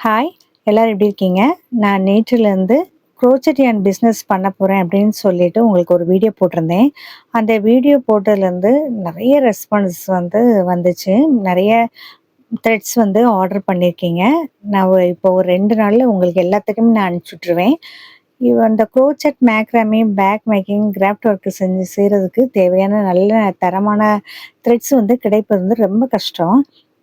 Hi! எல்லாரும் எப்படி இருக்கீங்க? நான் நேற்றிலேருந்து க்ரோச்செட் யார்ன் பிஸ்னஸ் பண்ண போறேன் அப்படின்னு சொல்லிட்டு உங்களுக்கு ஒரு வீடியோ போட்டிருந்தேன். அந்த வீடியோ போட்டதுலேருந்து நெறைய ரெஸ்பான்ஸ் வந்துச்சு. நெறைய த்ரெட்ஸ் ஆர்டர் பண்ணியிருக்கீங்க. இப்போ ஒரு 2 நாள்ல உங்களுக்கு எல்லாத்துக்குமே நான் அனுப்பிச்சு விட்டுருவேன். அந்த crochet macrame, bag making, craft work செய்றதுக்கு தேவையான நல்ல தரமான த்ரெட்ஸ் கிடைப்பது ரொம்ப கஷ்டம்.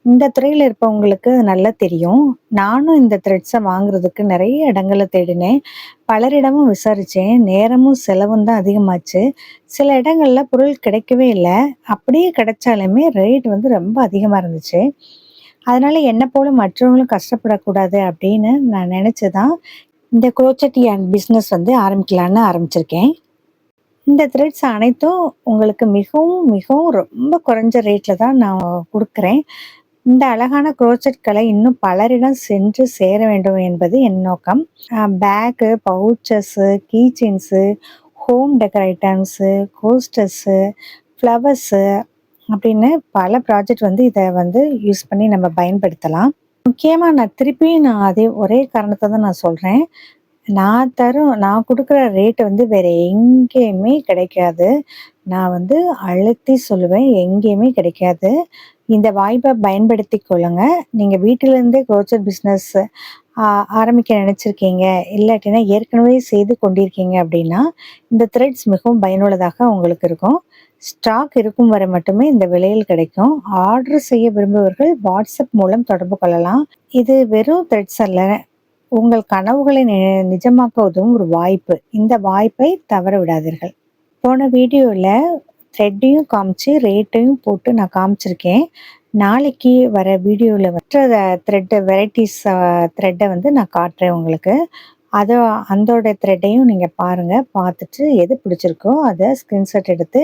இந்த துறையில இருப்பவங்களுக்கு நல்லா தெரியும். நானும் இந்த த்ரெட்ஸ வாங்குறதுக்கு நெறைய இடங்கள்ல தேடினேன். பலரிடமும் விசாரிச்சேன். நேரமும், செலவும் தான் அதிகமாச்சு. சில இடங்கள்ல பொருள் கிடைக்கவே இல்ல. அப்படியே கிடைச்சாலுமே ரேட் ரொம்ப அதிகமா இருந்துச்சு. அதனால என்ன போல மற்றவங்களும் கஷ்டப்படக்கூடாது அப்படின்னு நான் நெனச்சு தான் இந்த க்ரோச்செட் யார்ன் பிசினஸ் ஆரம்பிக்கலான்னு ஆரம்பிச்சிருக்கேன். இந்த த்ரெட்ஸ் அனைத்தும் உங்களுக்கு மிகவும், மிகவும் ரொம்ப குறைஞ்ச ரேட்ல தான் நான் குடுக்குறேன். இந்த அழகான க்ரோச்செட் கலை இன்னும் பலரிடம் சென்று சேர வேண்டும் என்பது என் நோக்கம். Bag, pouches, key chains, home decor items, coasters, flowers அப்படின்னு பல ப்ராஜெக்ட் இத யூஸ் பண்ணி நம்ம பயன்படுத்தலாம். முக்கியமா நான் அதே ஒரே காரணத்த தான் நான் சொல்றேன். நான் குடுக்குற ரேட் வேற எங்கேயுமே கிடைக்காது. நான் அழுத்தி சொல்லுவேன், எங்கேயுமே கிடைக்காது. இந்த வாய்ப்ப பயன்படுத்திக் கொள்ளுங்க. நீங்க வீட்டிலிருந்தே க்ரோச்செட் பிசினஸ் ஆ ஆரம்பிக்க நினைச்சிருக்கீங்க, இல்லாட்டினா ஏற்கனவே செய்து கொண்டிருக்கீங்க அப்படின்னா, இந்த த்ரெட்ஸ் மிகவும் பயனுள்ளதாக உங்களுக்கு இருக்கும். ஸ்டாக் இருக்கும் வரை மட்டுமே இந்த விலையில் கிடைக்கும். ஆர்டர் செய்ய விரும்புபவர்கள் WhatsApp மூலம் தொடர்பு கொள்ளலாம். இது வெறும் த்ரெட்ஸ் அல்ல. உங்கள் கனவுகளை நிஜமாக்க உதவும் ஒரு வாய்ப்பு. இந்த வாய்ப்பை தவற விடாதீர்கள். போன வீடியோல த்ரெட்டையும் காமிச்சு, ரேட்டையும் போட்டு நான் காமிச்சிருக்கேன். நாளைக்கு வர வீடியோல மற்ற த்ரெட் வெரைட்டிஸ் த்ரெட்ட நான் காட்டுறேன் உங்களுக்கு. அதோட த்ரெட்டையும் நீங்க பாருங்க. பார்த்துட்டு எது பிடிச்சிருக்கோ அத ஸ்கிரீன்ஷாட் எடுத்து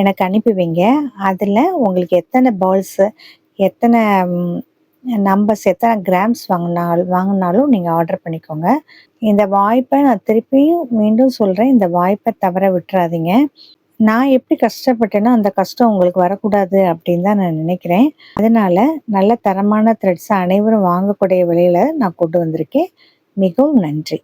எனக்கு அனுப்பி வைங்க. அதுல உங்களுக்கு எத்தன பால்ஸ், எத்தன நம்பர்ஸ், எத்தனை கிராம்ஸ் வாங்குனாலும் நீங்க ஆர்டர் பண்ணிக்கோங்க. இந்த வாய்ப்ப நான் திருப்பியும் மீண்டும் சொல்றேன். இந்த வாய்ப்ப தவற விட்டுறாதீங்க. நான் எப்படி கஷ்டப்பட்டேனோ அந்த கஷ்டம் உங்களுக்கு வரக்கூடாது அப்படின்னு தான் நான் நினைக்கிறேன். அதனால நல்ல தரமான த்ரெட்ஸ அனைவரும் வாங்கக்கூடிய விலையில நான் கொண்டு வந்திருக்கேன். மிகவும் நன்றி.